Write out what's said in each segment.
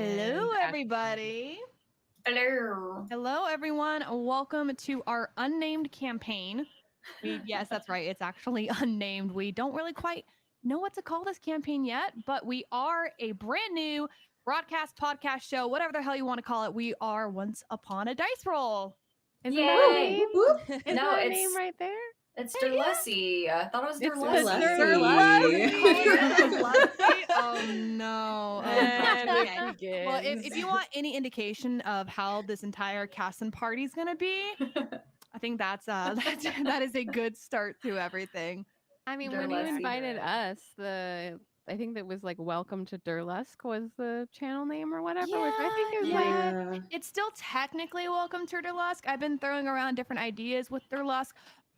Hello, everybody. Hello. Hello, everyone. Welcome to our unnamed campaign. Yes, that's right. It's actually unnamed. We don't really quite know what to call this campaign yet, but we are a brand new broadcast, podcast show, whatever the hell you want to call it. We are Once Upon a Dice Roll. Isn't that Yay. name? Is No, that a it's name right there? it's Derlussy. I thought it was It's Derlussy. Derlussy? Oh no. And Okay. it Well, if begins. you want any indication of how this entire cast and party is gonna be, I think that is a good start to everything. I mean, when you Derlussy. invited us, I think that was like "Welcome to Derlusk" was the channel name or whatever, which I think is like It's still technically Welcome to Derlusk. I've been throwing around different ideas with Derlusk,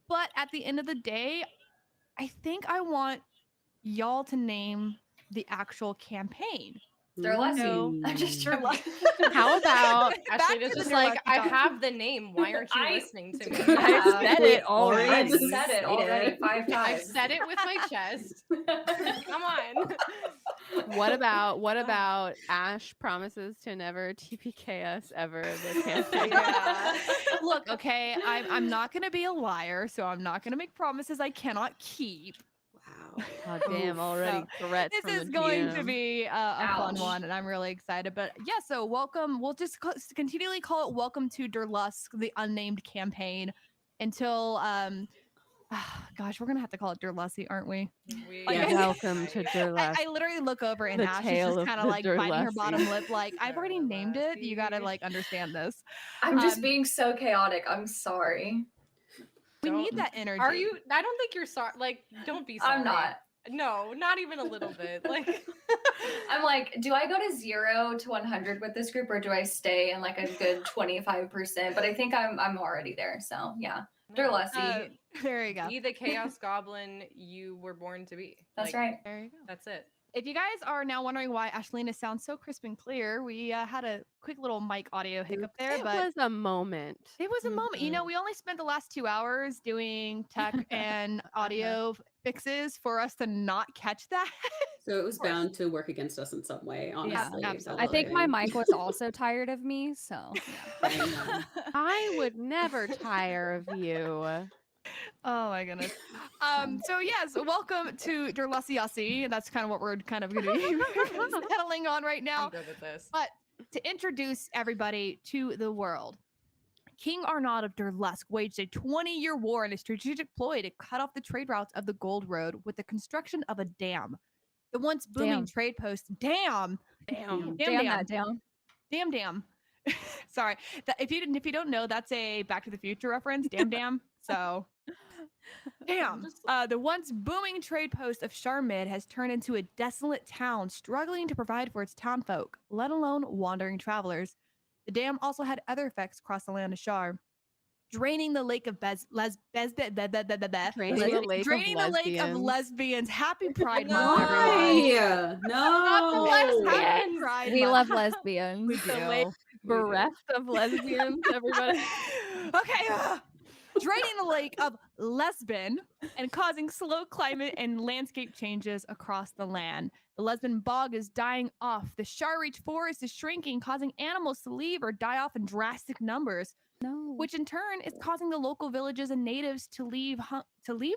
but at the end of the day, I think I want y'all to name the actual campaign. Derlussy. I'm just Derlussy. How about Back Ashley to is the just like, I Derlussy have the name. Why aren't you listening to me? I said it already? I've said it already 5 times. I've said it with my chest. Come on. What about Ash promises to never TPK us ever the campaign? Yeah. Look, okay, I'm not gonna be a liar, so I'm not gonna make promises I cannot keep. Wow. Oh damn! Already threats. This from is the going to GM. be a fun Ouch. one, and I'm really excited. But yeah, so welcome. We'll just continually call it "Welcome to Derlusk," the unnamed campaign, until gosh, we're gonna have to call it Derlussy, aren't we? Yes. Welcome to Derlusk. I literally look over and The Ash is tale just of kind of the like biting her Derlussy. bottom lip, like I've already named it. You gotta Derlussy. like understand this. I'm just Um, being so chaotic. I'm sorry. We need Don't- that energy. Are you? I don't think you're sorry. Like, don't be sorry. I'm not. No, not even a little bit. Like, I'm like, do I go to 0 to 100 with this group, or do I stay in like a good 25%? But I think I'm already there. So yeah, Derlussy. There you go. be the chaos goblin you were born to be. That's Like, right. There you go. That's it. If you guys are now wondering why Ashleeeean sounds so crisp and clear, we had a quick little mic audio hiccup there, It but was a moment. it was a moment. You know, we only spent the last 2 hours doing tech and audio fixes for us to not catch that. So it was bound to work against us in some way, honestly. absolutely. I think my mic was also tired of me, so yeah. I would never tire of you. Oh my goodness. So yes, welcome to Derlussy-usy. That's kind of what we're kind of going to be settling on right now. I'm good with this. But to introduce everybody to the world, King Arnaud of Derlusk waged a 20-year war in a strategic ploy to cut off the trade routes of the Gold Road with the construction of a dam. The once booming trade post, Damn. Damn that down. Damn. Sorry, if you don't know, that's a Back to the Future reference. Damn. So, damn. The once booming trade post of Charmid has turned into a desolate town, struggling to provide for its townfolk, let alone wandering travelers. The dam also had other effects across the land of Char, draining the lake of draining the lake of lesbians. Happy Pride Month, everyone. No. Happy Pride We Month. love lesbians. We The do. lake bereft of lesbians, everybody. Okay. Draining the lake of Lesbin and causing slow climate and landscape changes across the land. The Lesbin bog is dying off. The Charreach forest is shrinking, causing animals to leave or die off in drastic numbers, No. which in turn is causing the local villages and natives to leave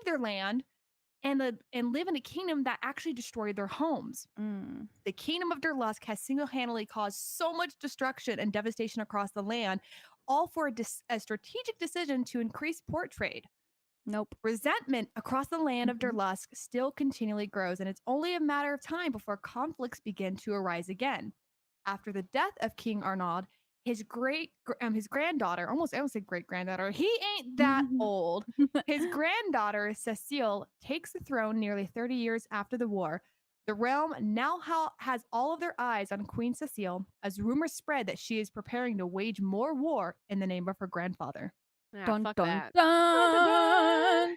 their land and live in a kingdom that actually destroyed their homes. Mm. The kingdom of Derlusk has single-handedly caused so much destruction and devastation across the land, all for a strategic decision to increase port trade. Nope. Resentment across the land of Derlusk still continually grows, and it's only a matter of time before conflicts begin to arise again. After the death of King Arnaud, his granddaughter, almost I don't say great granddaughter, he ain't that old. His granddaughter Cecile takes the throne nearly 30 years after the war. The realm now has all of their eyes on Queen Cecile, as rumors spread that she is preparing to wage more war in the name of her grandfather. Nah, Dun fuck dun that. dun.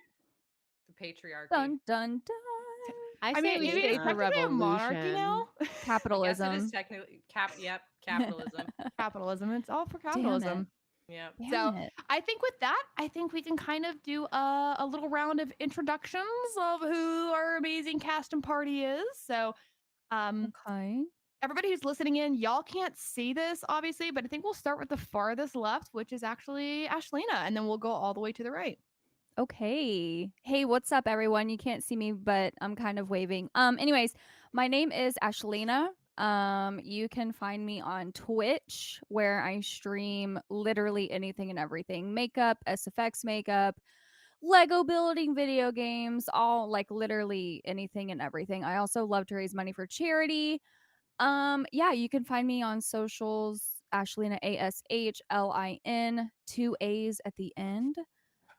The patriarchy. Dun dun dun. I I say mean, we maybe stay it's for technically a monarchy revolution. now. I guess it Capitalism. is technically capitalism. Capitalism. It's all for Damn capitalism. Yep. So Damn it. I think with that, I think we can kind of do a little round of introductions of who our amazing cast and party is. So, Okay. everybody who's listening in, y'all can't see this obviously, but I think we'll start with the farthest left, which is actually Ashleena, and then we'll go all the way to the right. Okay. Hey, what's up, everyone? You can't see me, but I'm kind of waving. Anyways, my name is Ashleeeean. You can find me on Twitch, where I stream literally anything and everything: makeup, SFX makeup, Lego building, video games, all like literally anything and everything. I also love to raise money for charity. Yeah, you can find me on socials, Ashleeeean, ASHLIN, 2 A's at the end.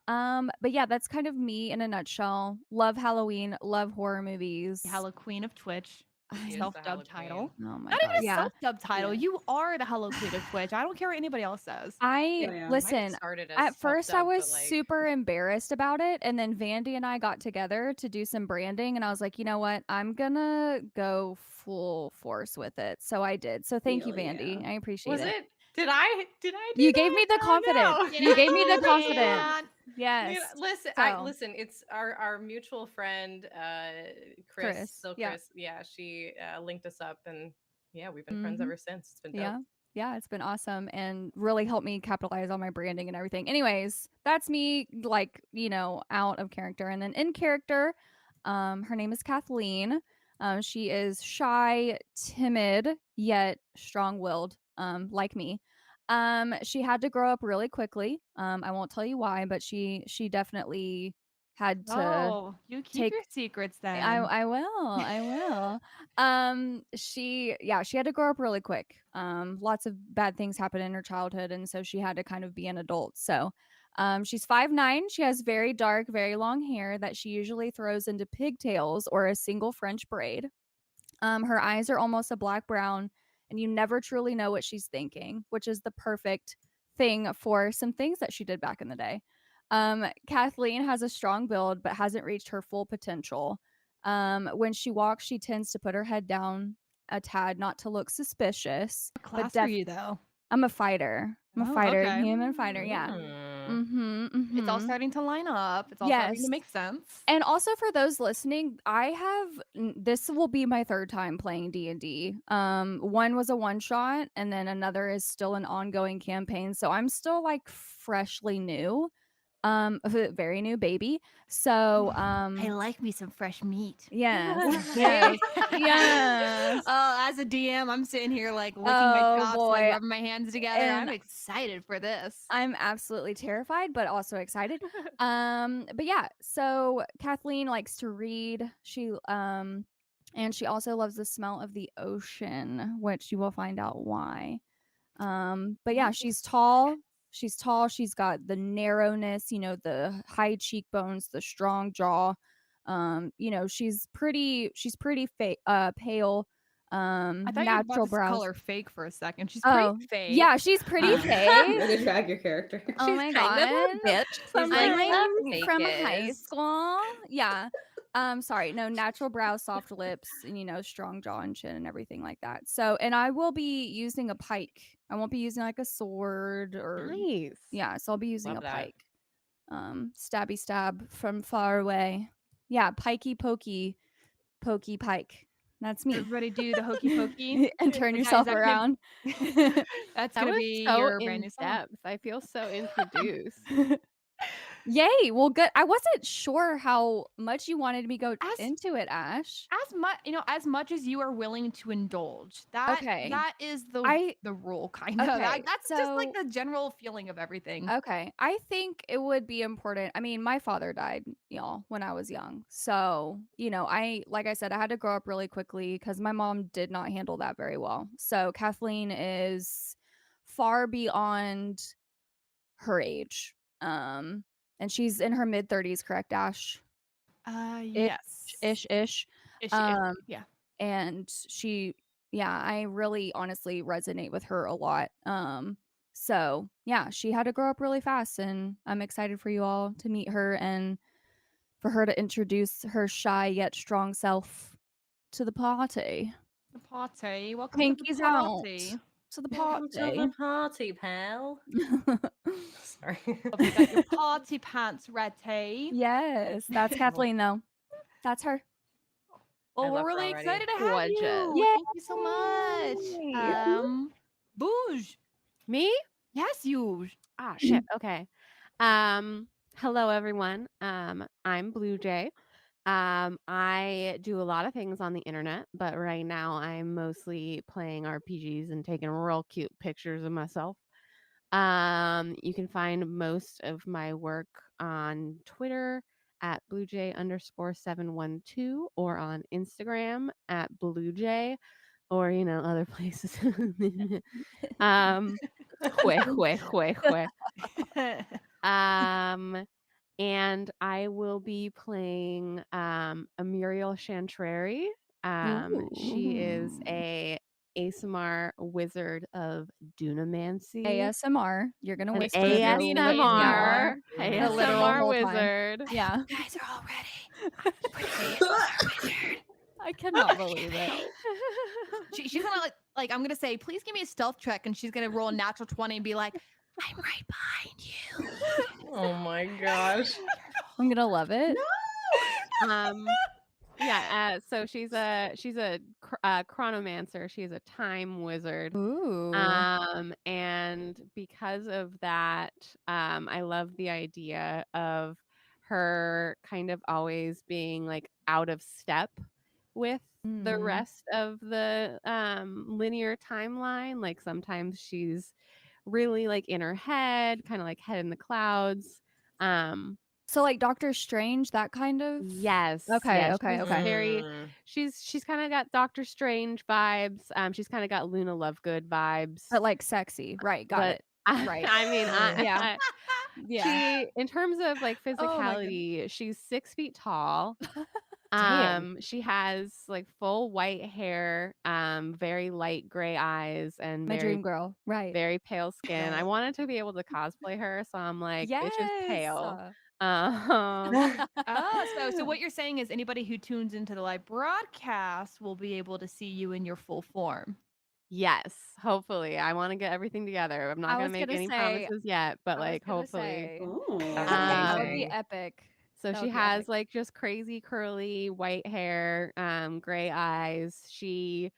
But yeah, that's kind of me in a nutshell. Love Halloween, love horror movies. Hello Queen of Twitch. She is the Self-dubbed Hello title. Queen. Oh my Not god. even a Yeah. self-dubbed title. Yeah. You are the Hello Queen of Twitch. I don't care what anybody else says. I Yeah. Might have listen, started as at first I self-dubbed, was but, like, super embarrassed about it, and then Vandy and I got together to do some branding, and I was like, you know what? I'm gonna go full force with it. So I did. So thank you, Hell Vandy. yeah. I appreciate Was it. it? Did I do You gave me that? the Oh, no. confidence. You gave me the Yeah, confidence. man. Yes. Listen, So- listen. It's our mutual friend, Chris. Chris, So yeah. Chris, yeah, she linked us up, and yeah, we've been friends Mhm. ever since. It's been dope. Yeah. Yeah, it's been awesome and really helped me capitalize on my branding and everything. Anyways, that's me, like, out of character. And then in character, her name is Kathleen. She is shy, timid, yet strong-willed, like me. She had to grow up really quickly. I won't tell you why, but she definitely had to Oh, you keep take- your secrets then. I will. She had to grow up really quick. Lots of bad things happened in her childhood, and so she had to kind of be an adult. So, she's 5'9". She has very dark, very long hair that she usually throws into pigtails or a single French braid. Her eyes are almost a black brown, and you never truly know what she's thinking, which is the perfect thing for some things that she did back in the day. Kathleen has a strong build but hasn't reached her full potential. When she walks, she tends to put her head down a tad, not to look suspicious. What class but are you though? I'm a fighter. I'm a Oh, fighter, okay. human fighter. Yeah. Mm. It's all Mhm. starting to line up. It's all starting Yes. to make sense. And also for those listening, this will be my third time playing D&D. One was a one shot, and then another is still an ongoing campaign. So I'm still like freshly new, a very new baby. So I like me some fresh meat. yes, yes, yes. Oh, as a DM, I'm sitting here like licking Oh, my chops, like boy. rubbing my hands together. And I'm excited for this. I'm absolutely terrified, but also excited. But yeah, so Kathleen likes to read. And she also loves the smell of the ocean, which you will find out why. But yeah, she's tall. She's tall. She's got the narrowness, the high cheekbones, the strong jaw. She's pretty pale. I thought you were Natural about to brows. call her fake for a second. She's Oh, pretty fake. yeah, she's pretty Um, fake. Way to drag your character. Oh She's my kind of a god. bitch from I'm from high school. Yeah. Sorry, no, natural brows, soft lips, and strong jaw and chin and everything like that. So, and I will be using a pike. I won't be using like a sword or Nice. yeah, so I'll be using Love a that. pike. Stabby stab from far away. Yeah, pikey pokey pike. That's me. Everybody do the hokey pokey. And turn Is that yourself gonna- around. That's That gonna was be so your in brand new song. depth. I feel so introduced. Yay. Well, good. I wasn't sure how much you wanted me to go As- into it, Ash. As much as you are willing to indulge. That Okay. is the rule, kind of. Okay, That's just like so- the general feeling of everything. Okay. I think it would be important. I mean, my father died, y'all, when I was young. So, like I said, I had to grow up really quickly because my mom did not handle that very well. So, Kathleen is far beyond her age. And she's in her mid 30s, correct, Ash? Yes. Ish. Ish. Yeah. And I really honestly resonate with her a lot. So yeah, she had to grow up really fast, and I'm excited for you all to meet her and for her to introduce her shy yet strong self to the party. The party. Welcome to Pinkies the out. party. To the Welcome to party. the party, pal. Sorry. Hope you got your party pants ready. Yes, that's Kathleen though. That's her. Well, we're love her really already. excited to have Gorgeous. you. Thank you so much. Booge. Me? Yes, you. Ah, shit. Okay. Hello everyone. I'm Blue Jay. I do a lot of things on the internet, but right now I'm mostly playing RPGs and taking real cute pictures of myself. You can find most of my work on Twitter at bluejay_712 or on Instagram at bluejay or other places. um, hue. And I will be playing a Muriel Chantreri. She is a ASMR wizard of Dunamancy. ASMR. You're gonna An whisper the ASMR, the literal ASMR whole time. wizard. Yeah. You guys are all ready. For the ASMR wizard. I cannot believe it. She's gonna like I'm gonna say, please give me a stealth check, and she's gonna roll a natural 20 and be like, I'm right behind you. Oh my gosh. I'm gonna love it. So she's a chronomancer. She's a time wizard. Ooh. And because of that, I love the idea of her kind of always being like out of step with the Mhm. rest of the linear timeline. Like sometimes she's really like in her head, kind of like head in the clouds. So like Doctor Strange, that kind of. Yes. Okay, yes, okay, she's okay. Very. She's kind of got Doctor Strange vibes. She's kind of got Luna Lovegood vibes. But like sexy, right? Got But it. Right. I mean, Yeah. Yeah. she in terms of like Oh my goodness. physicality, she's 6 feet tall. Damn. She has like full white hair, very light gray eyes, and My very dream girl. Right. very pale skin. I wanted to be able to cosplay her, so I'm like, bitch is pale. So what you're saying is anybody who tunes into the live broadcast will be able to see you in your full form. Yes, hopefully. I want to get everything together. I'm not I gonna was make gonna any say- promises yet, but I was like gonna hopefully. say, Oh. that would be amazing. epic. So That she would be has epic. like just crazy curly white hair, gray eyes. She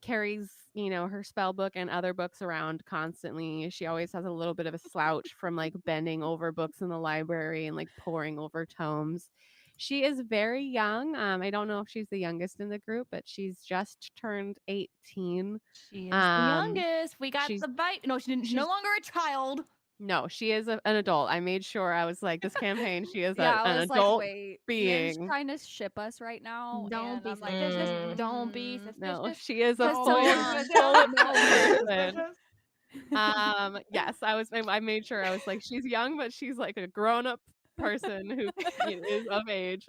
carries, her spell book and other books around constantly. She always has a little bit of a slouch from like bending over books in the library and like poring over tomes. She is very young. I don't know if she's the youngest in the group, but she's just turned 18. She is the Um, youngest. We got she's- the bite. No, she's no she's- longer a child. No, she is an adult. I made sure. I was like, this campaign, she is Yeah, I an was adult like, wait, being. Ian's trying to ship us right now. Don't and be I'm like, suspicious. Don't be mm. suspicious. No, she is a Don't full, be full suspicious. person. Yes, I made sure. I was like, she's young, but she's like a grown-up person who is of age.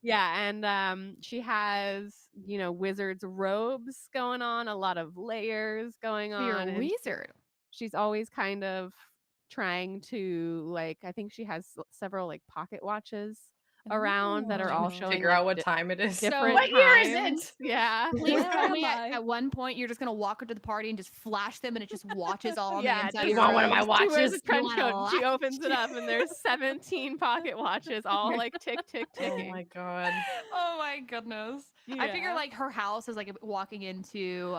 Yeah, and she has, wizard's robes going on, a lot of layers going So you're on, a and wizard. she's always kind of trying to like, I think she has several like pocket watches around that are all Ooh. showing Figure like, out what time it is. different What year is times. it? Yeah. Please Where tell am me I? at one point you're just gonna walk up to the party and just flash them, and it just watches all on the Yeah, inside. just of You your want one of room. my She wears a watches? trench wanna coat and she laugh? opens it up and there's 17 pocket watches all like tick tick Oh ticking. my god. Oh my goodness. I figure Yeah. like her house is like walking into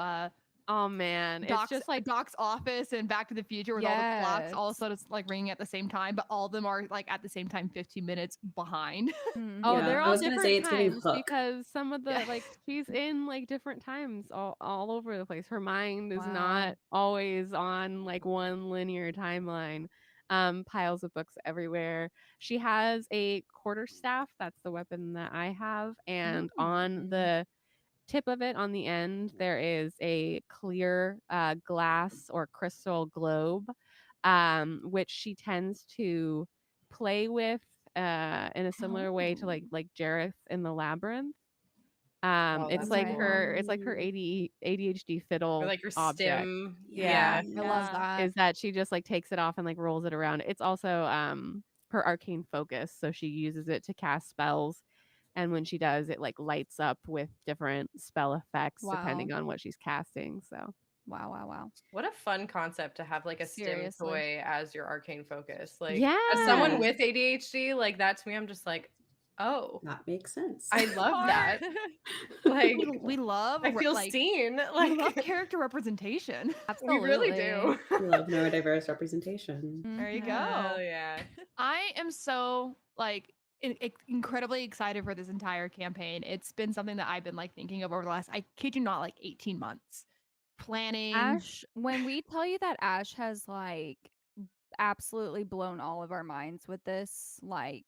Oh man, it's Doc's, just like Doc's office and Back to the Future with all the clocks all of a Yes. sudden it's like ringing at the same time, but all of them are like at the same time 15 minutes behind. Mhm. oh, Yeah, they're I all was gonna say different it's giving times Hook. because some of the Yeah. like she's in like different times all over the place. Her mind is Wow. not always on like one linear timeline. Piles of books everywhere. She has a quarterstaff, that's the weapon that I have, and on the tip of it on the end there is a clear glass or crystal globe, which she tends to play with in a similar way to like Jareth in the Labyrinth. Oh, It's that's like cool. her ADHD fiddle Or like your object. stim. Yeah. I love that. Is that she just like takes it off and like rolls it around. It's also her arcane focus, so she uses it to cast spells, and when she does, it like lights up with different spell effects depending on what she's casting. So Wow. What a fun concept to have like a stim Seriously. toy as your arcane focus. Like yeah, as someone with ADHD, like that to me, I'm just like, Oh, That makes sense. I love that. Like, We love I feel like, seen. we Like, love character representation. we really do. We love neurodiverse representation. There you Hell go. yeah. I am so like incredibly excited for this entire campaign. It's been something that I've been like thinking of over the last, I kid you not, like 18 months. Planning. Ash, when we tell you that Ash has like absolutely blown all of our minds with this, like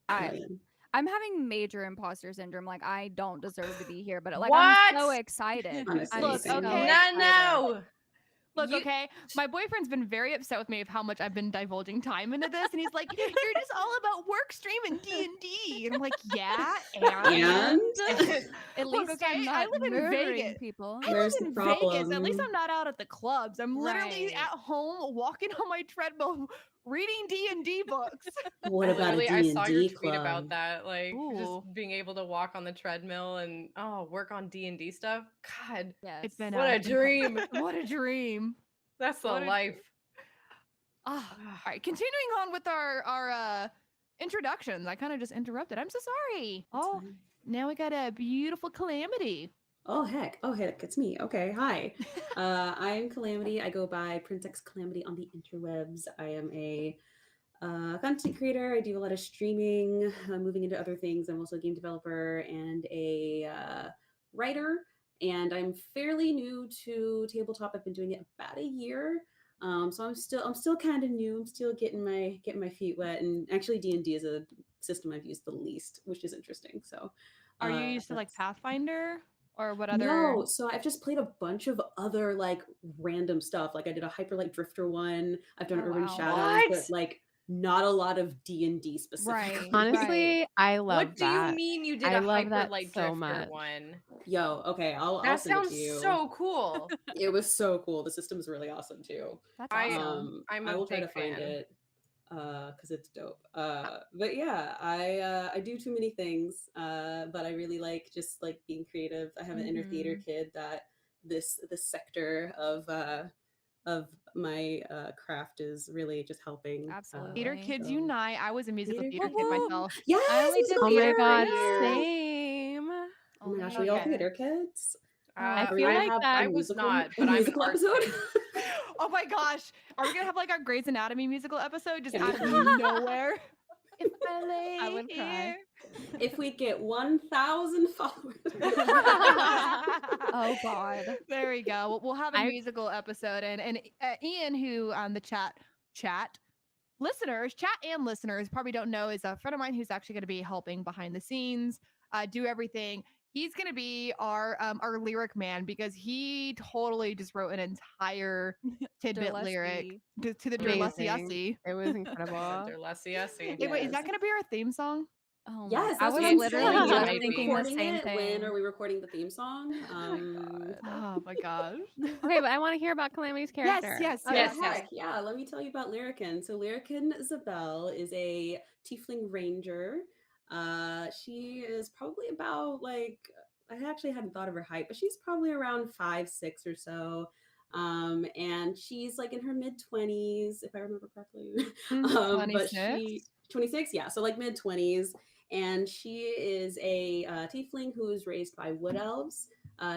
I'm having major imposter syndrome. Like I don't deserve to be here, but like I'm so What? excited. Honestly, I'm Look, same. so okay. excited. No. Look, You- okay, my boyfriend's been very upset with me of how much I've been divulging time into this, and he's like, "You're just all about work stream and D&D," and I'm like, "Yeah, and At Look, least okay, I'm I not live in murdering Vegas. people. I Where's live the in Vegas. At least problem? I'm not out at the clubs. I'm literally Right. at home walking on my treadmill, reading D&D books." What about a Literally, I saw your D&D tweet about club? that. Like, Ooh. just being able to walk on the treadmill and work on D&D stuff. God, Yes. It's been what a it's been dream. what a dream. That's the What a life. All right, continuing on with our introductions. I kind of just interrupted. I'm so sorry. That's Oh, fine. now we got a beautiful Calamity. Oh heck, it's me. Okay, hi. I am Calamity. I go by Princess Calamity on the interwebs. I am a content creator. I do a lot of streaming, moving into other things. I'm also a game developer and a writer. And I'm fairly new to tabletop. I've been doing it about a year. So I'm still kind of new. I'm still getting my feet wet. And actually, D&D is a system I've used the least, which is interesting. So, Are you used to like that's- Pathfinder or what other? No, so I've just played a bunch of other like random stuff. Like I did a Hyperlight Drifter one. I've done Oh, Urban wow. Shadows, What? but like not a lot of D&D Right. specifically. Honestly, I love What do that. you mean you did I a love that Hyperlight so Drifter much. one? Yo, okay, I'll That send it sounds to you. so cool. It was so cool. The system is really awesome too. That's I- awesome. I'm I a will try to big find fan. it because it's dope. But yeah, I do too many things. But I really like just like being creative. I have an inner theater kid that this sector of my craft is really just helping. Absolutely. Theater Kids so- Unite. I was a musical Theater theater Kids kid Unite. myself. Yes, I only did musical Oh my theater, god, yeah. same. Oh my gosh, my we all God. theater kids. I Are we feel gonna like have that- a I was musical, not, a but I'm an musical art episode? kid. Oh my gosh. Are we gonna have like our Grey's Anatomy musical episode just Yeah. out of nowhere? If I lay I would cry. If we get 1,000 followers. Oh God. There we go. We'll have a I- musical episode, and Ian, who on the chat and listeners probably don't know, is a friend of mine who's actually going to be helping behind the scenes, do everything. He's going to be our lyric man because he totally just wrote an entire tidbit lyric to the Amazing. Derlussy-usy. It was incredible. Derlussy-usy. Hey, wait, is Yes. that going to be our theme song? Oh my. Yes, I that's was what I'm literally saying. just Are we thinking the recording same it? thing. When are we recording the theme song? Oh my gosh. Okay, but I want to hear about Calamity's character. Yes. Oh, Yes, heck, yeah. Let me tell you about Lyrican. So Lyrican Zabel is a tiefling ranger. She is probably about like, I actually hadn't thought of her height, but she's probably around 5'6" or so. And she's like in her mid-20s, if I remember correctly. But 26, yeah, so like mid-20s. And she is a tiefling who is raised by wood elves.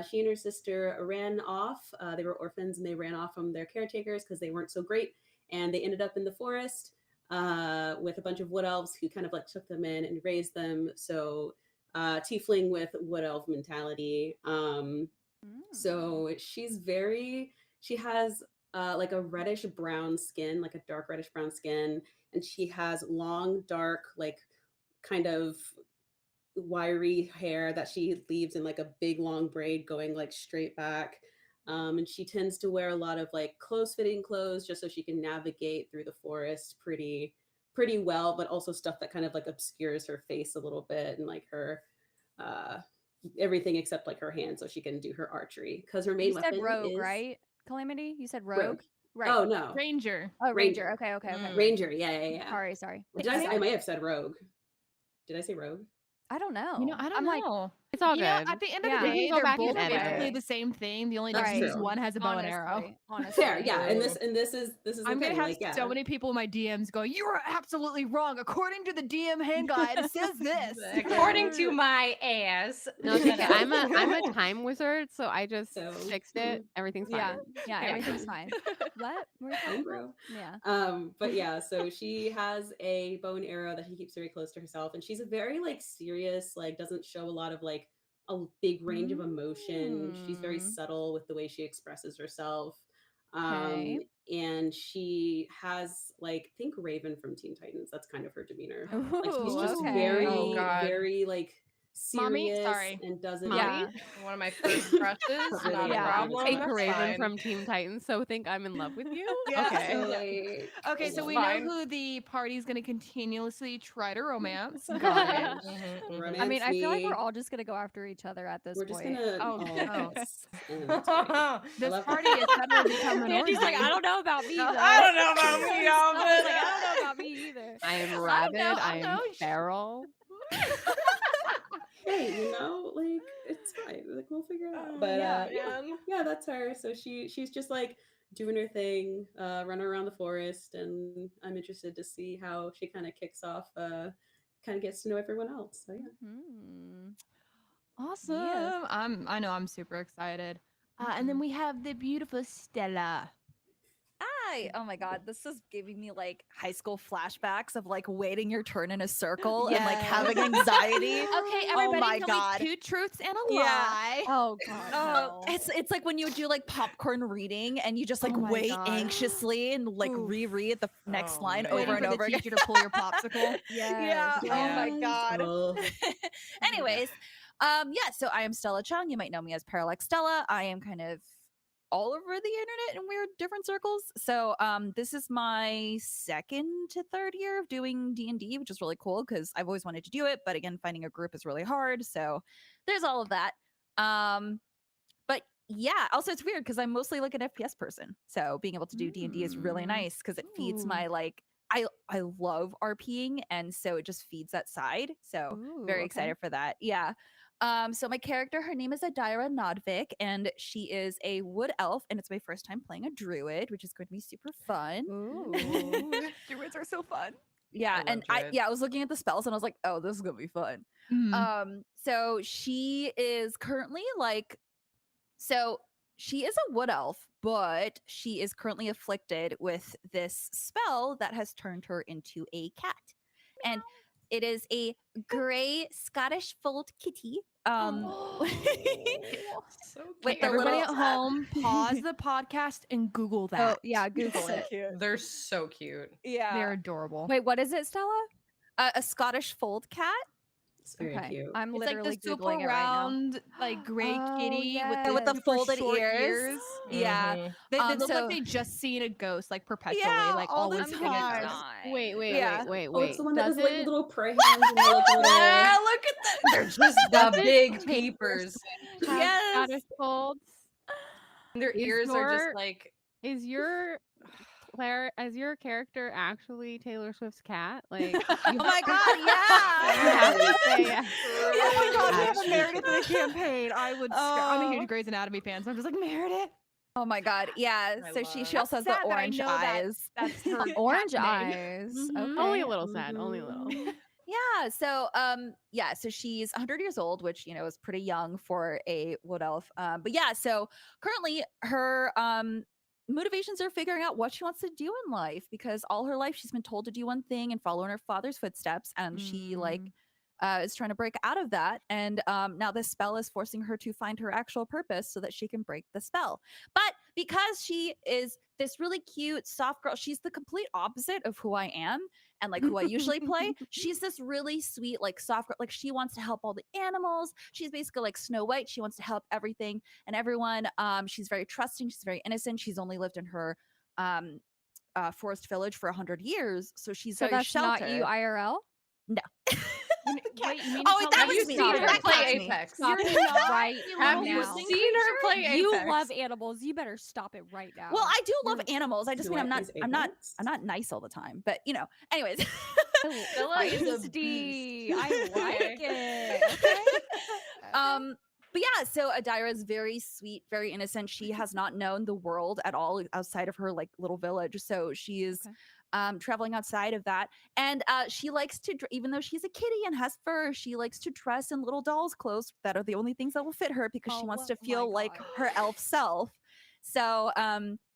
She and her sister ran off. They were orphans and they ran off from their caretakers because they weren't so great. And they ended up in the forest with a bunch of wood elves who kind of like took them in and raised them. So tiefling with wood elf mentality. So she has like a reddish brown skin, like a dark reddish brown skin. And she has long, dark, like kind of wiry hair that she leaves in like a big long braid going like straight back. And she tends to wear a lot of like close fitting clothes just so she can navigate through the forest pretty well, but also stuff that kind of like obscures her face a little bit and like her everything except like her hand so she can do her archery because her main You weapon said rogue, is right? Calamity? You said rogue. rogue? Right. Oh no, Ranger. Oh, Ranger. Ranger. Okay. Ranger. Yeah. Sorry. Did I may have said rogue. Did I say rogue? I don't know. You know, I don't I'm like, know. It's all You know, good. at the end of Yeah. the We can day, go they're back both and edit basically it. the same thing. The only That's difference is true. one has a bow and arrow. Honestly. Fair, yeah, and this True. is the I'm gonna thing, have like, yeah. so many people in my DMs going, "You are absolutely wrong. According to the DM hand guide, it says this." According to my ass. No, it's okay. I'm a I'm I'm a time wizard, so I just So, fixed it. Everything's fine. Yeah. Yeah. Yeah. Everything's fine. What? What were you talking about? Homebrew. Yeah. But yeah, so she has a bow and arrow that she keeps very close to herself, and she's a very like serious, like doesn't show a lot of like a big range of emotion. She's very Mm. subtle with the way she expresses herself. Okay. And she has like think Raven from Teen Titans. That's kind of her demeanor. Like she's Ooh, just okay. very, Oh, God. very like Mommy? serious Sorry. and doesn't. Mommy? Yeah. One of my first crushes. Really Not a Yeah. problem. Take That's Raven fine. from Teen Titans, so think I'm in love with you? Yeah. Okay. So, like, Okay, so yeah. we Fine. know who the party's going to continuously try to romance. Got it. Mhm, mhm. Romance I mean, I feel like we're me. all just gonna go after each other at this We're just point. gonna Oh, all oh. kiss, and it's great. This love party is suddenly become an Andy's like, orgy. I don't know about me. No, though." I don't know about me, y'all, I was but- like, I don't know about me either. I am I don't rabid. know, I am know. feral. Hey, you know, like it's fine. Like we'll figure it out. Oh, But yeah, yeah, man. yeah, that's her. So she's just like doing her thing, running around the forest, and I'm interested to see how she kind of kicks off. Kind of gets to know everyone else. So yeah. Mhm. Awesome. I know I'm super excited. And then Mhm. we have the beautiful Stella. Oh my god, this is giving me like high school flashbacks of like waiting your turn in a circle and like Yes. having anxiety. Okay, Oh everybody, my tell God. me 2 truths and a Yeah. lie. Oh god. no. It's like when you do like popcorn reading and you just like Oh my wait God. anxiously and like Oof. reread the next Oh, line man. over Waiting and for over the again. teacher to pull your popsicle. Yeah. Yes. Oh my Yes. god. Oh. Anyways, yeah, so I am Stella Chung. You might know me as Parallax Stella. I am kind of all over the internet in weird different circles. So this is my second to third year of doing D&D, which is really cool because I've always wanted to do it, but again, finding a group is really hard. So there's all of that. But yeah, also it's weird because I'm mostly like an FPS person. So being able to do D&D is really nice because it feeds Ooh. my like I love RPing, and so it just feeds that side. So Ooh, very okay. excited for that. Yeah. So my character, her name is Adira Nodvik, and she is a wood elf, and it's my first time playing a druid, which is going to be super fun. Ooh. Druids are so fun. Yeah, love and druids. I was looking at the spells and I was like, oh, this is gonna be fun. Mm. So she is currently like, so she is a wood elf, but she is currently afflicted with this spell that has turned her into a cat, and it is a gray Scottish fold kitty. So With cute. the Everybody little- at home, pause the podcast and Google that. Oh yeah, Google it. They're so cute. Yeah, They're adorable. Wait, what is it, Stella? a Scottish fold cat. It's very Okay. cute. I'm It's like literally the super Googling it right now. round, like gray Oh, kitty with yes. the, With the super folded short ears. Yeah. Mhm. They look so- like they just seen a ghost, like perpetually, Yeah, like all the always seeing a time. ghost. Wait, Yeah. wait. Oh, it's the one that has Does like it- little prey hands and the, like, little. Ah, look at that. They're just the big peepers. have Yes. Scottish folds? Their Is ears are just your- like Is your character actually Taylor Swift's cat? Like, Oh my god, you yeah. have to say yes. Oh my god, we have a Actually. Meredith in the campaign. I'm a Oh. huge Grey's Anatomy fan, so I'm just like, Meredith. Oh my god, yeah. I So she love- also has Sad the that I orange know that. eyes. That's her cat Orange name. eyes. Mhm. Okay. Only a little sad. Only a little. Yeah, so so she's 100 years old, which you know is pretty young for a wood elf. But yeah, so currently her motivations are figuring out what she wants to do in life, because all her life she's been told to do one thing and follow in her father's footsteps, and she like is trying to break out of that. And now this spell is forcing her to find her actual purpose so that she can break the spell. But because she is this really cute, soft girl, she's the complete opposite of who I am and like who I usually play. She's this really sweet, like soft girl. Like she wants to help all the animals. She's basically like Snow White. She wants to help everything and everyone. She's very trusting. She's very innocent. She's only lived in her forest village for 100 years, so she's So very that's sheltered. not you IRL? Wait, you mean Oh, to wait, tell that me was you me. saw Have you her seen her That play cat's me. Apex? Stop You're it not, right you Have little you now. missing seen her play Apex? You love animals. You better stop it right now. Well, I do love animals. I just Do mean I plays I'm not Apex? I'm not nice all the time. But you know, anyways. Stella is a Feisty. beast. I like Okay. it. Okay. But yeah, so Adira is very sweet, very innocent. She has not known the world at all outside of her like little village. So she is traveling outside of that. And she likes to, even though she's a kitty and has fur, she likes to dress in little doll's clothes that are the only things that will fit her because she wants to my feel like God. her elf self. So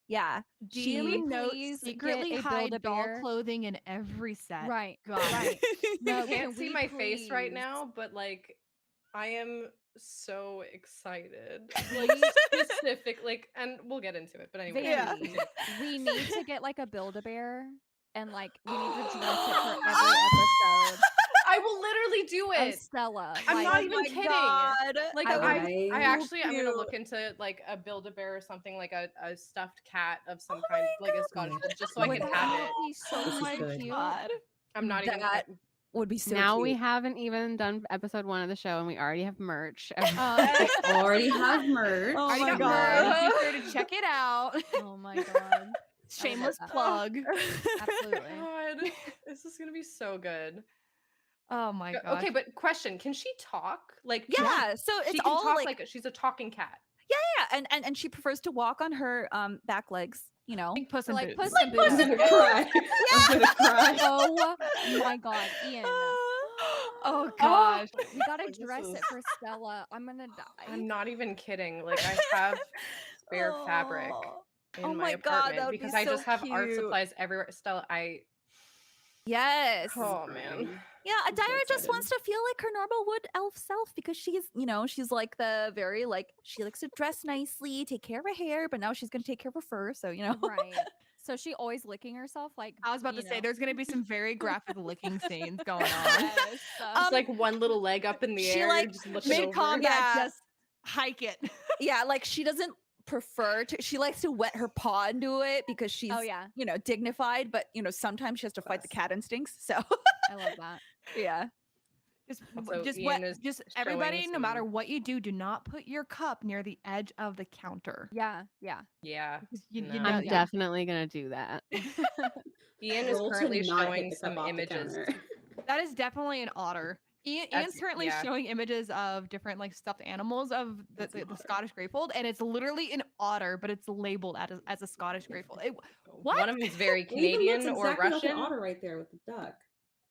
yeah, Do Can we you know please secretly get a hide doll Build-A-Bear? clothing in every set? Right. God. Right. No, You can't can see we my face right please? now, but like I am so excited. We- Like specific, like, and we'll get into it. But anyway, Vanity. continue. We need to get like a Build-A-Bear and like we need to dress it for every episode I will literally do of it. Stella. I'm Like, not even kidding. Like that would I be actually so I'm gonna cute. look into like a Build-A-Bear or something, like a stuffed cat of some Oh kind, my like a God. Scottish fold, just so I would can that have not it. be so This is fucking good. cute? I'm not even. That would be so now cute. we haven't even done episode 1 of the show, and we already have merch. Already have merch. Oh Already my got God. merch. Be sure to check it out. Oh my god. Shameless that. plug. Absolutely. God, this is gonna be so good. Oh my god. Okay, but question: can she talk? Like, Yeah, so she it's can all talk like she's a talking cat. yeah, and she prefers to walk on her back legs, you know. Like Puss in Like Boots. Puss in Boots. I'm gonna cry. I'm gonna cry. Oh my god, Ian. Oh gosh. We gotta This dress is- it for Stella. I'm gonna die. I'm not even kidding. Like, I have spare fabric Oh. in Oh my my God, apartment that would be because I so just have art cute. supplies everywhere. Stella, Yes. oh man, Yeah, I'm so Adira just excited. wants to feel like her normal wood elf self because she's, you know, she's like the very like she likes to dress nicely, take care of her hair, but now she's gonna take care of her fur. So you know, Right. So she always licking herself like I was about to you say know. there's gonna be some very graphic licking scenes going on. Yes. just like one little leg up in the she, air, like, just looking Mid over. combat, Yeah. just hike it. yeah, like she doesn't prefer to. She likes to wet her paw into it because she's, Oh yeah, you know, dignified. But you know, sometimes she has to fight the cat instincts. So I love that. yeah, Just, Also, just Ian what? is Just showing everybody, no matter some- what you do not put your cup near the edge of the counter. Yeah, yeah. Yeah, Because you No. know, I'm yeah. definitely gonna do that. Ian is Roll to currently not hit showing the cup some off the images. counter. That is definitely an otter. Ian's That's- currently yeah. showing images of different like stuffed animals of That's an the otter. Scottish Greyfold, and it's literally an otter, but it's labeled as a Scottish Greyfold. What? One of them is very It even looks Canadian or exactly like Russian. an otter right there with the duck.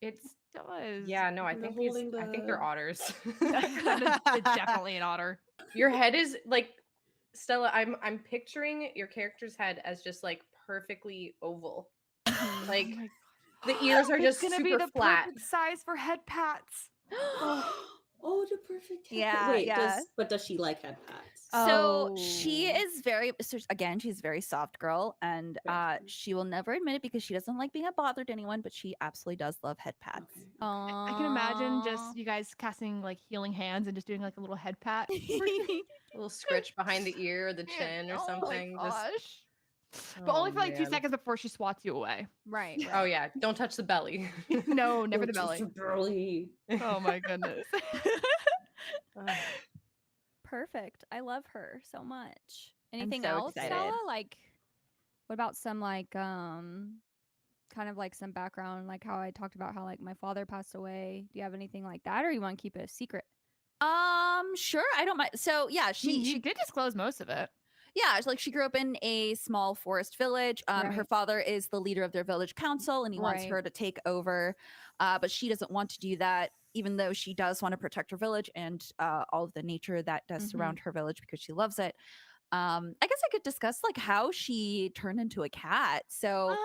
It's does. yeah, no, I They're think holding I think they're the- otters. It's definitely an otter. Your head is like Stella. I'm picturing your character's head as just like perfectly oval. Like the ears are It's just gonna super be the flat. perfect size for head pats. Oh, the perfect head Yeah, pat. Wait, yeah. does she like head pats? So she Oh. is very so again, she's a very soft girl and Okay. she will never admit it because she doesn't like being a bother to anyone, but she absolutely does love head pats. Okay. I can imagine just you guys casting like healing hands and just doing like a little head pat. A little scritch behind the ear or the Yeah, chin or oh my something. Just gosh. But only Oh, for like 2 man. seconds before she swats you away. Right. Oh yeah, don't touch the belly. No, never the Don't belly. touch the belly. Oh my goodness. Ugh. Perfect. I love her so much. I'm Anything so else, excited. Stella? Like, what about some like kind of like some background, like how I talked about how like my father passed away. Do you have anything like that, or you want to keep it a secret? Sure, I don't mind. So yeah, She she did disclose most of it. yeah, it's like she grew up in a small forest village. Her Right. father is the leader of their village council and he wants Right. her to take over. But she doesn't want to do that, even though she does want to protect her village and all of the nature that does Mhm. surround her village because she loves it. I guess I could discuss like how she turned into a cat. So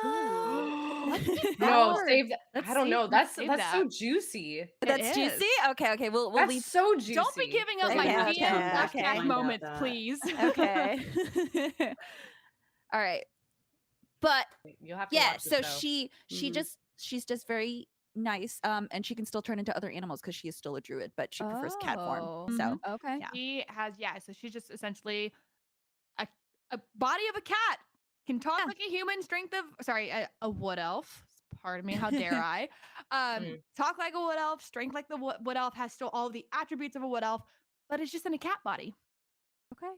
No, Howard, save that. let's I don't save- know. let's That's save that's so that. juicy. that's is. juicy. Okay, we'll That's leave. so juicy. Don't be giving up Okay, my okay, DM okay, flashback okay. moments, Find out that. please. Okay. All right. But You'll have to yeah, watch this, so though. she's just very nice. And she can still turn into other animals because she is still a druid, but she prefers cat form. Oh. So Okay. Yeah. She has so she's just essentially a body of a cat. Can talk Yeah. like a human, strength of a wood elf. Pardon me, how dare I? Talk like a wood elf, strength like the wood elf, has still all the attributes of a wood elf, but it's just in a cat body. Okay.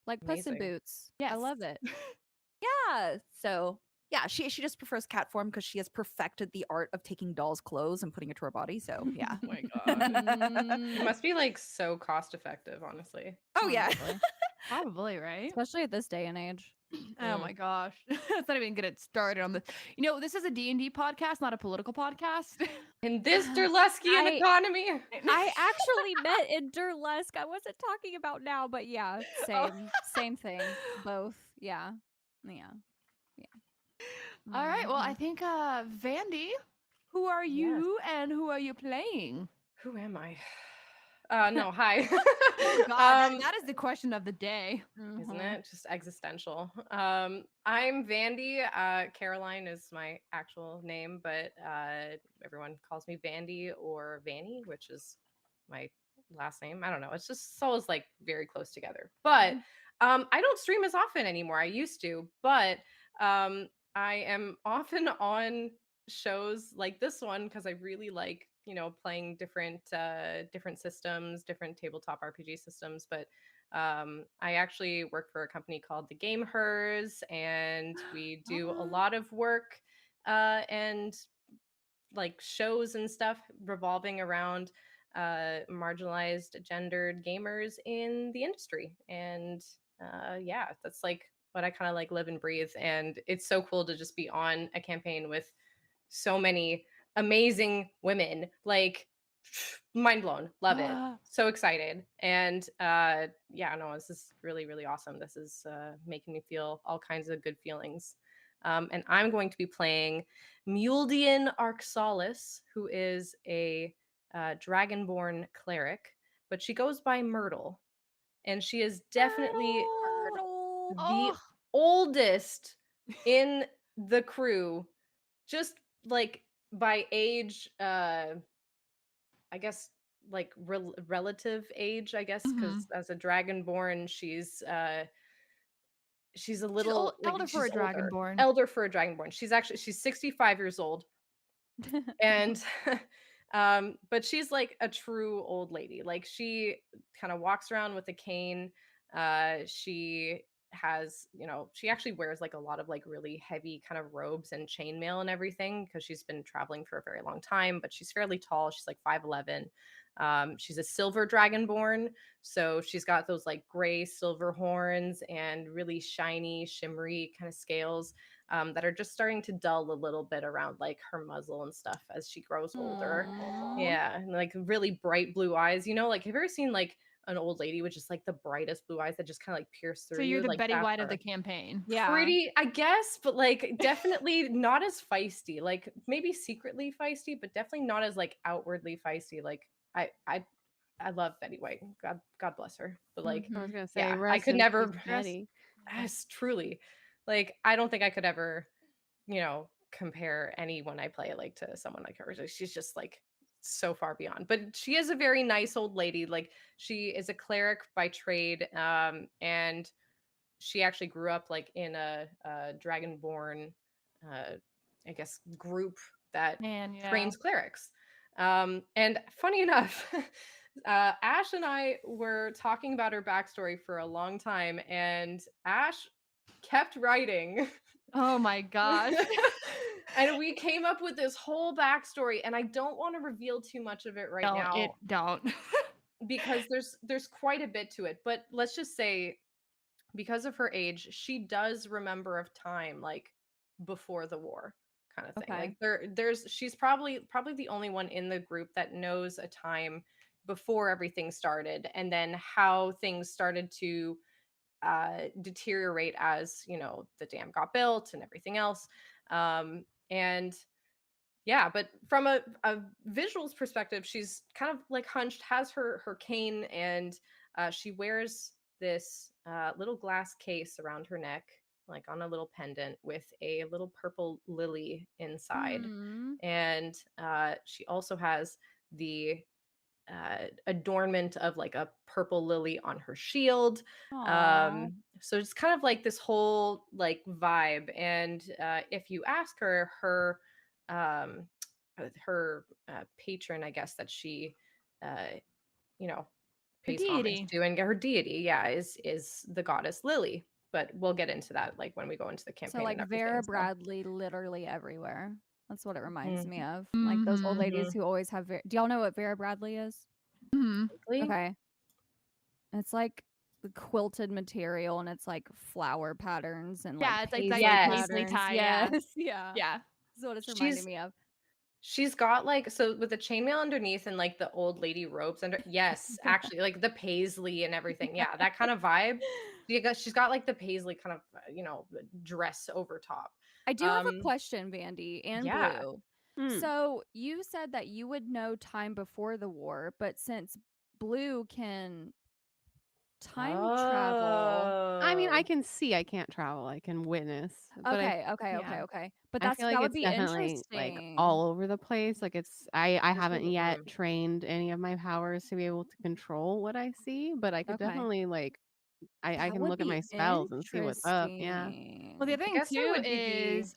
Like Puss in Amazing. Boots. I Yes. love it. yeah. So Yeah, she just prefers cat form because she has perfected the art of taking dolls' clothes and putting it to her body. So yeah. Oh my god. It Mm, must be like so cost effective, honestly. Oh yeah. Honestly. Probably, right? Especially at this day and age. Oh my gosh. Let's not even get it started on the. This is a D&D podcast, not a political podcast. In this Derlussy-usy I- economy. I actually met in Derlusk. I wasn't talking about now, but yeah, same thing. Both. Yeah. Yeah. All right. Well, I Mhm. think Vandy, who are Yes. you and who are you playing? Who am I? No, hi. Oh God, that is the question of the day. Isn't Mhm. it? Just existential. I'm Vandy. Caroline is my actual name, but everyone calls me Vandy or Vanny, which is my last name. I don't know. It's just always like very close together. But I don't stream as often anymore. I used to, but I am often on shows like this one because I really like playing different systems, different tabletop RPG systems, but I actually work for a company called The Game Hers, and we do a lot of work and like shows and stuff revolving around marginalized, gendered gamers in the industry. And yeah, that's like what I kind of like live and breathe. And it's so cool to just be on a campaign with so many amazing women. Like, mind blown, love it, so excited. And yeah, no, this is really really awesome. This is making me feel all kinds of good feelings. And I'm going to be playing Muldian Arxalis, who is a dragonborn cleric, but she goes by Myrtle, and she is definitely the Oh, oldest in the crew, just like by age, I guess like relative age, I guess, because as a dragonborn, she's a little like elder for she's a older, dragonborn. elder for a dragonborn. She's 65 years old, and but she's like a true old lady. Like she kind of walks around with a cane. She has, she actually wears like a lot of like really heavy kind of robes and chainmail and everything because she's been traveling for a very long time, but she's fairly tall. She's like 5'11". She's a silver dragonborn, so she's got those like gray silver horns and really shiny shimmery kind of scales that are just starting to dull a little bit around like her muzzle and stuff as she grows older. Aw. Yeah, and like really bright blue eyes. Like have you ever seen like an old lady with just like the brightest blue eyes that just kind of like pierce through So you're you? the Like Betty that's White of her. the campaign. Yeah. Pretty, I guess, but like definitely not as feisty. Like maybe secretly feisty, but definitely not as like outwardly feisty. Like I love Betty White. God bless her. But like, I was gonna say, yeah, I rest could in never peace, Betty. Yes, truly. Like, I don't think I could ever, compare anyone I play like to someone like her. She's just like so far beyond. But she is a very nice old lady. Like, she is a cleric by trade, and she actually grew up like in a dragonborn, I guess, group that Man, yeah. trains clerics. And funny enough, Ash and I were talking about her backstory for a long time, and Ash kept writing. Oh my gosh. And we came up with this whole backstory, and I don't want to reveal too much of it right now Don't. because there's quite a bit to it. But let's just say, because of her age, she does remember of time like before the war kind of thing. Okay. Like she's probably the only one in the group that knows a time before everything started, and then how things started to deteriorate as the dam got built and everything else. And yeah, but from a visuals perspective, she's kind of like hunched, has her cane, and she wears this little glass case around her neck, like on a little pendant with a little purple lily inside. Mm. And she also has the adornment of like a purple lily on her shield. Aw. So it's kind of like this whole like vibe. And if you ask her, um, patron, I guess, that she, you know, Her pays homage deity. to, and her deity, yeah, is the goddess Lily. but we'll get into that like when we go into the campaign. So like and everything, Vera so. Bradley literally everywhere. That's what it reminds Mhm. me of. Like those old ladies Mhm. who always have do y'all know what Vera Bradley is? Mhm. Really? Okay. It's like the quilted material and it's like flower patterns and like Yeah, it's like paisley Yes. paisley patterns. tie, yeah. Yes. Yeah. Yeah. That's what it's reminding She's me of. she's got like, so with the chainmail underneath and like the old lady robes under, yes, actually like the paisley and everything, yeah, that kind of vibe. She's got like the paisley kind of dress over top. I do have a question, Vandy and Yeah. Blue. Hmm. So you said that you would know time before the war, but since Blue can time travel. I mean, I Oh. can see, I can't travel, I can witness. But Okay. yeah. But I feel like that would it's be definitely like interesting. all over the place. Like I haven't yet Mhm. trained any of my powers to be able to control what I see, but I could Okay. definitely like I That can would look at be my spells and see what's up. Yeah. Well, the interesting. other I thing guess it too would be is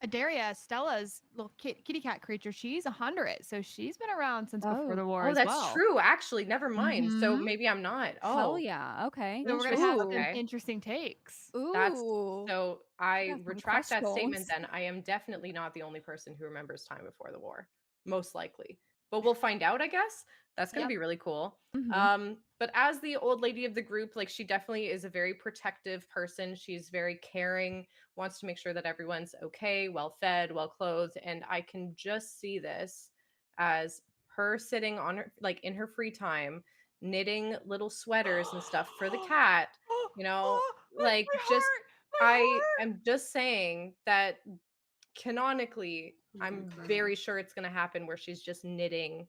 Adaria, Stella's little kitty cat creature, she's 100. So she's been around since before the war Oh, as that's well. true. Actually, never mind. So Mhm. maybe I'm not. Hell Oh, yeah. Okay. So we're gonna have some Okay. interesting takes. That's Ooh. so got I some retract that statement questions. then. I am definitely not the only person who remembers time before the war. Most likely. But we'll find out, I guess. That's going to Yep. be really cool. Mhm. But as the old lady of the group, like she definitely is a very protective person. She's very caring, wants to make sure that everyone's okay, well fed, well clothed, and I can just see this as her sitting on her like in her free time knitting little sweaters and stuff for the cat, like My just heart, my I heart. am just saying that canonically, I'm gonna I'm cry. very sure it's going to happen where she's just knitting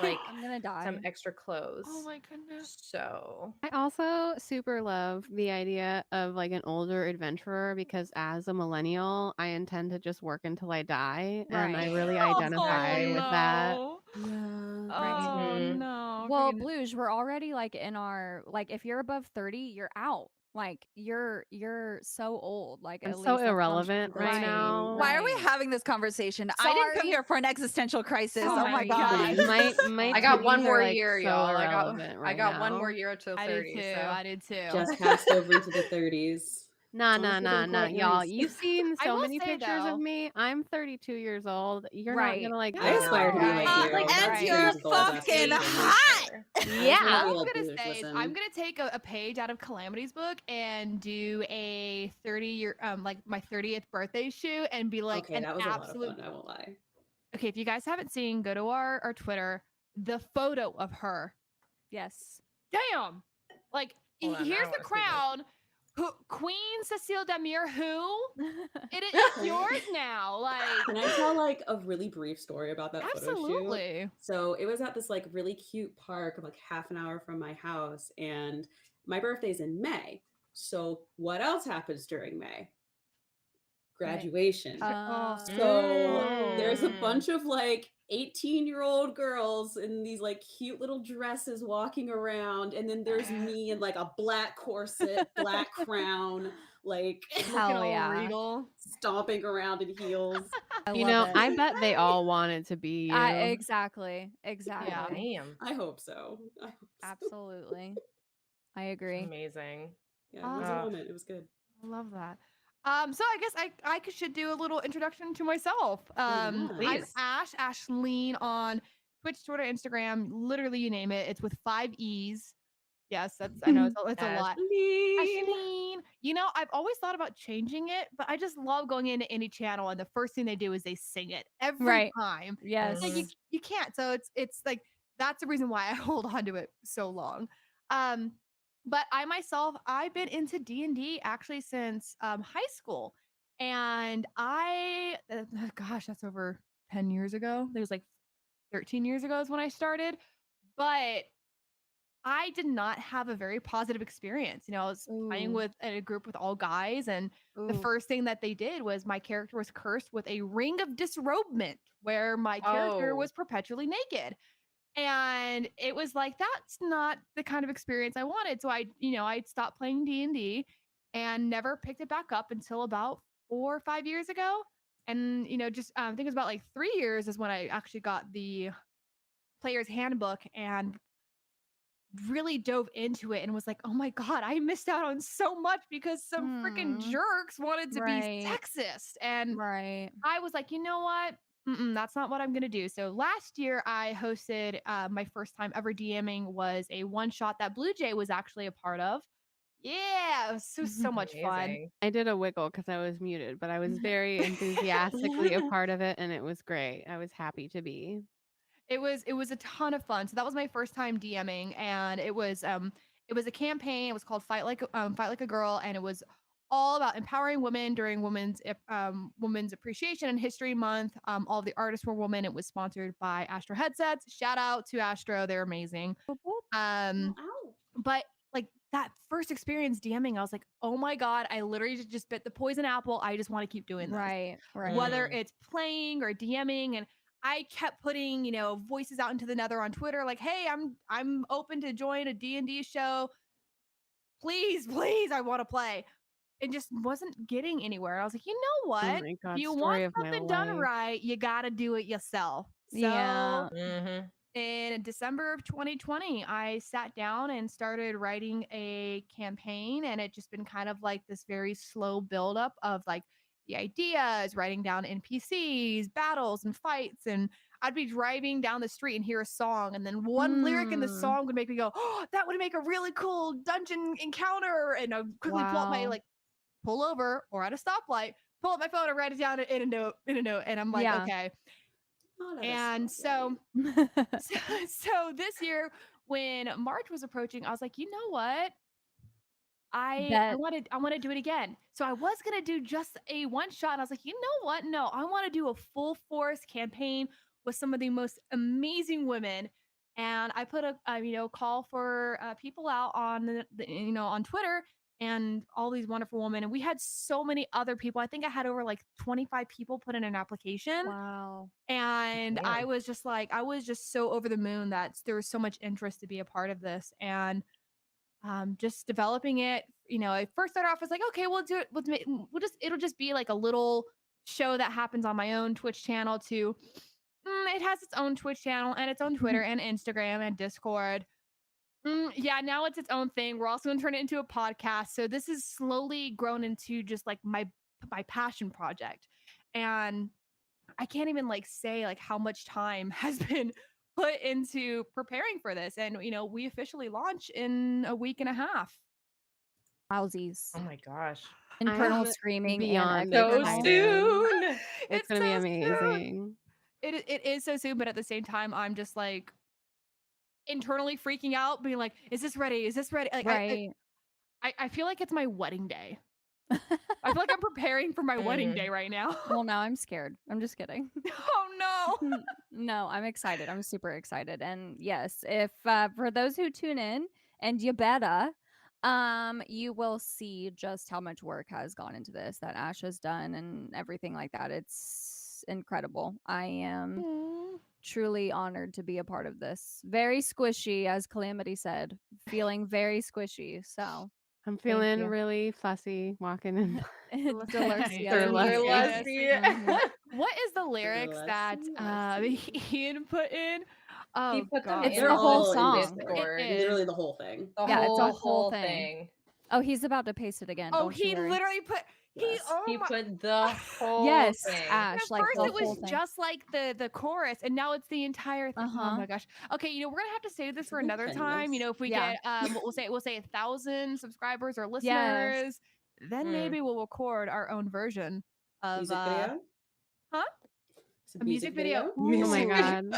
like I'm gonna some die. extra clothes. Oh my goodness. So, I also super love the idea of like an older adventurer because as a millennial, I intend to just work until I die. And I Right. really Oh identify with that. no. Yeah. Oh Mhm. no. Well, Freaking- Blues, we're already like in our like if you're above 30, you're out. Like you're so old. Like I'm at so least that's how irrelevant she- right now. Why are we Right. having this conversation? I didn't come Sorry. here for an existential crisis. Oh Oh my my god. gosh. My I got one titties more are, like, year, so y'all. irrelevant I right got one more now. year till I 30. did too. So I did too. Just passed over into the 30s. Nah, As long as it doesn't quite y'all. nice. You've seen I so will many say, pictures though- of me. I'm 32 years old. You're Right. not gonna like I aspire to be like Right. you. Like, and right. you're Dreams, goals, fucking aspirations. hot. Yeah. I All be I'm like gonna Blues, say is listen. I'm gonna take a page out of Calamity's book and do a 30-year like my 30th birthday shoot and be like Okay, an that was absolute a lot of fun, I won't lie. Okay, if you guys haven't seen, go to our Twitter, the photo of her. Yes. Damn. Like Hold on, I here's wanna the see this. crown. Queen Cecile Demir, who? It's yours now. Like Can I tell like a really brief story about that photo shoot? absolutely. So it was at this like really cute park, like half an hour from my house, and my birthday's in May. So what else happens during May? Graduation. So there's a Mm. bunch of like 18-year-old girls in these like cute little dresses walking around, and then there's me in like a black corset, black crown, like Looking Hell all yeah. regal. stomping around in heels. I You love know, it. I bet they all wanted to be you. Exactly. Yeah. Damn. I hope so. I hope so. Absolutely. I agree. Amazing. Yeah, it was a Ah. moment. It was good. I love that. So I guess should do a little introduction to myself. I'm Please. Ashleeeean on Twitch, Twitter, Instagram, literally you name it. It's with 5 E's. Yes, I know it's a lot. Ashleeeean. You know, I've always thought about changing it, but I just love going into any channel and the first thing they do is they sing it every Right. time. Yes. So you can't. So it's like that's the reason why I hold on to it so long. But I myself, I've been into D&D actually since high school, and gosh, that's over 10 years ago. It was like 13 years ago is when I started, but I did not have a very positive experience. You know, I was playing Ooh. with a group with all guys, and the Ooh. first thing that they did was my character was cursed with a ring of disrobement, where my character Oh. was perpetually naked. And it was like that's not the kind of experience I wanted. So I stopped playing D&D and never picked it back up until about 4 or 5 years ago. And just I think it was about like 3 years is when I actually got the player's handbook, and really dove into it and was like, oh my God, I missed out on so much because some freaking jerks wanted to be Right. sexist. And Right. I was like, you know what? That's not what I'm going to do. So last year I hosted my first time ever DMing was a one shot that Blue Jay was actually a part of. Yeah, it was so much fun. Amazing. I did a wiggle because I was muted, but I was very enthusiastically a part of it, and it was great. I was happy to be. It was a ton of fun. So that was my first time DMing, and it was a campaign. It was called Fight Like a Girl, and it was all about empowering women during Women's Appreciation and History Month. All of the artists were women. It was sponsored by Astro Headsets. Shout out to Astro, they're amazing. Ow. But like that first experience DMing, I was like, oh my God, I literally just bit the poison apple. I just want to keep doing this. Right. Right. Whether it's playing or DMing. And I kept putting, voices out into the nether on Twitter, like, hey, I'm open to join a D&D show. Please, I want to play. It just wasn't getting anywhere. I was like, you know what? Oh my God, If you story want of my something done life. right, you got to do it yourself. So Yeah. Mhm. in December of 2020, I sat down and started writing a campaign, and it just been kind of like this very slow buildup of like the ideas, writing down NPCs, battles, and fights. And I'd be driving down the street and hear a song, and then one lyric in the song would make me go, "Oh, that would make a really cool dungeon encounter!" And I'd quickly pull up my Wow. pull over or at a stoplight, pull up my phone and write it down in a note, and I'm like, Yeah. okay. Not at a And stoplight. so this year when March was approaching, I was like, you know what? I Bet. want to do it again. So I was gonna do just a one shot. And I was like, you know what? No, I want to do a full force campaign with some of the most amazing women. And I put a call for people out on on Twitter and all these wonderful women. And we had so many other people. I think I had over like 25 people put in an application. Wow. And Damn. I was just so over the moon that there was so much interest to be a part of this. And just developing it, I first started off as like, okay, we'll do it. It'll just be like a little show that happens on my own Twitch channel too. It has its own Twitch channel and its own Twitter and Instagram and Discord. Yeah, now it's its own thing. We're also going to turn it into a podcast. So this has slowly grown into just like my passion project. And I can't even like say like how much time has been put into preparing for this. And we officially launch in a week and a half. Wowsies. Oh my gosh. Internal I'm screaming beyond and So excited. soon. It's gonna be amazing. It is so soon, but at the same time, I'm just like internally freaking out, being like, "Is this ready? Is this ready?" Like, right. I feel like it's my wedding day. I feel like I'm preparing for my wedding day right now. Well, now I'm scared. I'm just kidding. Oh no! No, I'm excited. I'm super excited. And yes, if for those who tune in, and you better, you will see just how much work has gone into this that Ash has done and everything like that. It's incredible. I am truly honored to be a part of this. Very squishy, as Calamity said. Feeling very squishy. So I'm feeling you. really fussy walking in. Derlussy-usy. Derlussy. What is the lyrics that Ian put in? Oh, He put them God. It's in the whole the song. Discord. It is. Literally the whole thing. The Yeah, it's a whole, whole thing. Oh, he's about to paste it again. Oh, Don't you he worry. literally put Yes. He put the whole Yes, thing. Ash. At Like first, the it whole was thing. just like the chorus, and now it's the entire thing. Oh Uh-huh. my gosh. Okay, we're gonna have to save this It's a for good another thing, time. yes. If we Yeah. get we'll say 1,000 subscribers or Yes. listeners, then maybe we'll record our own version of Music video? huh? It's A music video. Oh my Ooh. god.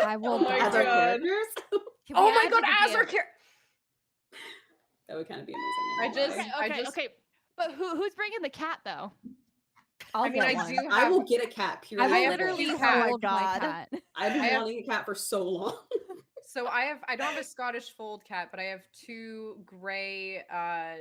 I will Oh my As die. our God. characters? Can we Oh my add god, you to as our the- character. That would kind of be amazing. I just- Okay, okay. But who's bringing the cat though? I'll I mean, get I one. do I have. will get a cat. Period. I will have literally two cats. hold my God. cat. I've been I have- wanting a cat for so long. So I don't have a Scottish fold cat, but I have two gray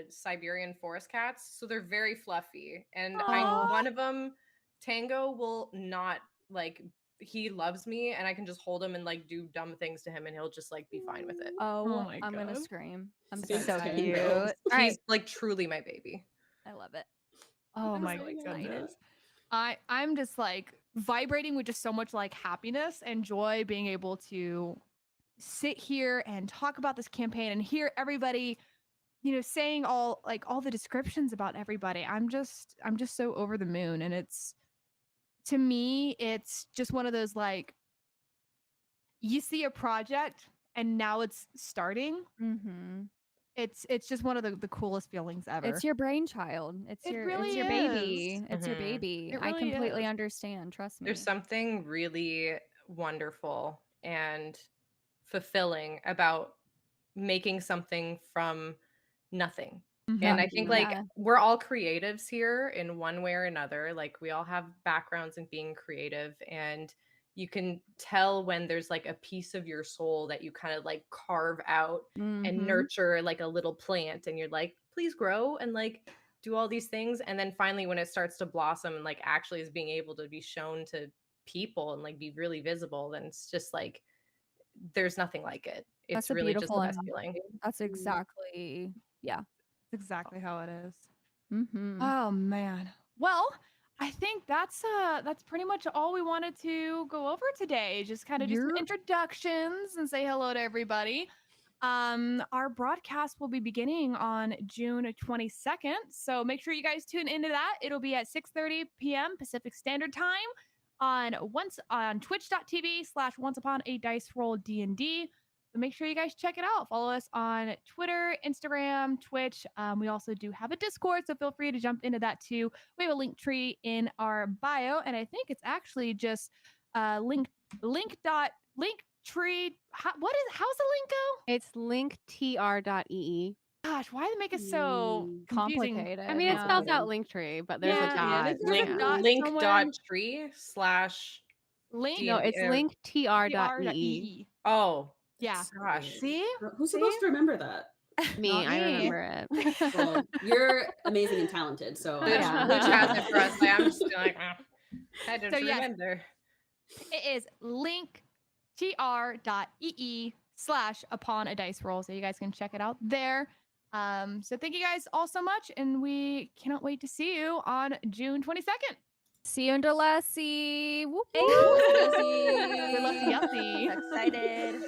Siberian forest cats. So they're very fluffy, and Aw. one of them, Tango, will not like. He loves me, and I can just hold him and like do dumb things to him, and he'll just like be fine with it. Oh, my I'm gonna God. scream. I'm Big so Tango. cute. All All He's right. like truly my baby. I love it. Oh I'm my so goodness. excited. I'm just like vibrating with just so much like happiness and joy being able to sit here and talk about this campaign and hear everybody, you know, saying all the descriptions about everybody. I'm just so over the moon. And to me, it's just one of those, like, you see a project and now it's starting. Mm-hmm. It's just one of the coolest feelings ever. It's your brainchild. It's It your really baby. is. It's your Mhm. baby. It I really completely is. understand. Trust me. There's something really wonderful and fulfilling about making something from nothing. And I think like Yeah. we're all creatives here in one way or another. Like we all have backgrounds in being creative, and you can tell when there's like a piece of your soul that you kind of like carve out and Mhm. nurture like a little plant, and you're like, please grow and like do all these things. And then finally when it starts to blossom and like actually is being able to be shown to people and like be really visible, then it's just like there's nothing like it. It's That's a really just the beautiful best feeling. That's exactly, yeah. That's exactly how it is. Mm-hmm. Oh man. Well, I think that's pretty much all we wanted to go over today. Just kind of do some introductions and say hello to everybody. Our broadcast will be beginning on June 22nd, so make sure you guys tune into that. It'll be at 6:30 p.m. Pacific Standard Time on twitch.tv/once upon a dice roll D&D. So make sure you guys check it out. Follow us on Twitter, Instagram, Twitch. We also do have a Discord, so feel free to jump into that too. We have a link tree in our bio, and I think it's actually just linktree. How's the link go? It's linktr.ee. Gosh, why do they make it so confusing? Complicated. I mean, it spells Yeah. out Linktree, but there's Yeah, a dot. there's a Link dot link somewhere. dot tree slash Link. No, it's linktr.ee. TTRPG. Oh Yeah. gosh. See? Who's supposed to remember that? Me, Not I me. remember it. Well, you're amazing and talented. So Luch, Yeah. Luch has it for us. Like, I'm just like, I don't So, yes. remember. It is linktr.ee/upon a dice roll. So you guys can check it out there. So thank you guys all so much. And we cannot wait to see you on June 22nd. See you in Derlussy. Whoop, Hey, whoop. Derlussy-usy. Excited.